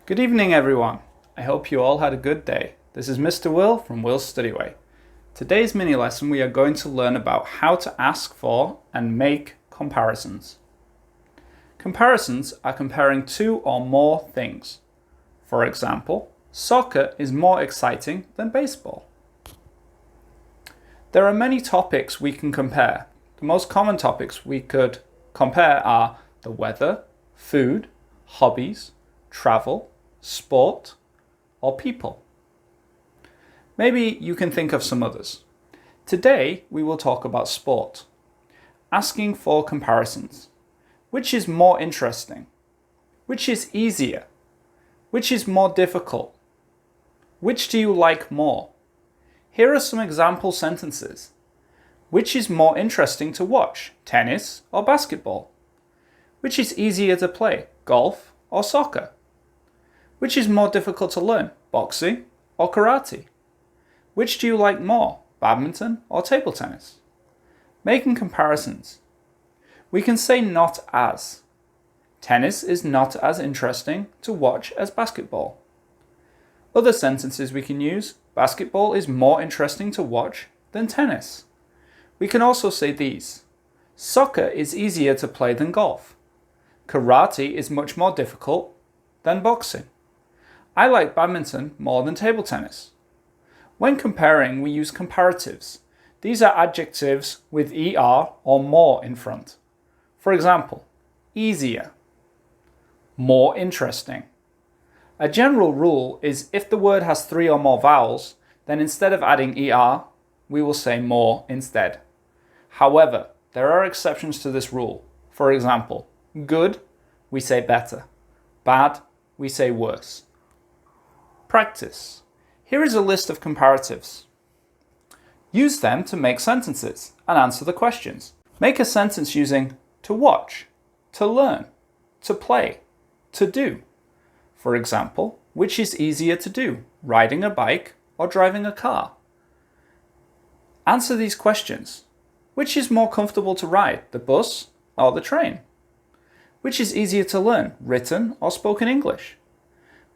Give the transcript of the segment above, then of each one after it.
Good evening, everyone. I hope you all had a good day. This is Mr. Will from Will's Studyway. Today's mini lesson we are going to learn about how to ask for and make comparisons. Comparisons are comparing two or more things. For example, soccer is more exciting than baseball. There are many topics we can compare. The most common topics we could compare are the weather, food, hobbies, travel, sport, or people. Maybe you can think of some others. Today we will talk about sport. Asking for comparisons. Which is more interesting? Which is easier? Which is more difficult? Which do you like more? Here are some example sentences. Which is more interesting to watch, tennis or basketball? Which is easier to play, golf or soccer? Which is more difficult to learn, boxing or karate? Which do you like more, badminton or table tennis? Making comparisons. We can say not as. Tennis is not as interesting to watch as basketball. Other sentences we can use. Basketball is more interesting to watch than tennis. We can also say these. Soccer is easier to play than golf. Karate is much more difficult than boxing. I like badminton more than table tennis. When comparing, we use comparatives. These are adjectives with er or more in front. For example, easier, more interesting. A general rule is if the word has three or more vowels, then instead of adding er, we will say more instead. However, there are exceptions to this rule. For example, good, we say better. Bad, we say worse. Practice. Here is a list of comparatives. Use them to make sentences and answer the questions. Make a sentence using to watch, to learn, to play, to do. For example, which is easier to do, riding a bike or driving a car? Answer these questions. Which is more comfortable to ride, the bus or the train? Which is easier to learn, written or spoken English?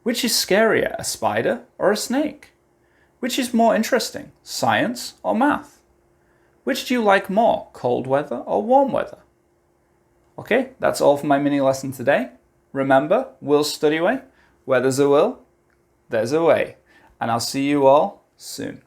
Which is scarier, a spider or a snake? Which is more interesting, science or math? Which do you like more, cold weather or warm weather? Okay, that's all for my mini lesson today. Remember, Will's Studyway, where there's a will, there's a way. And I'll see you all soon.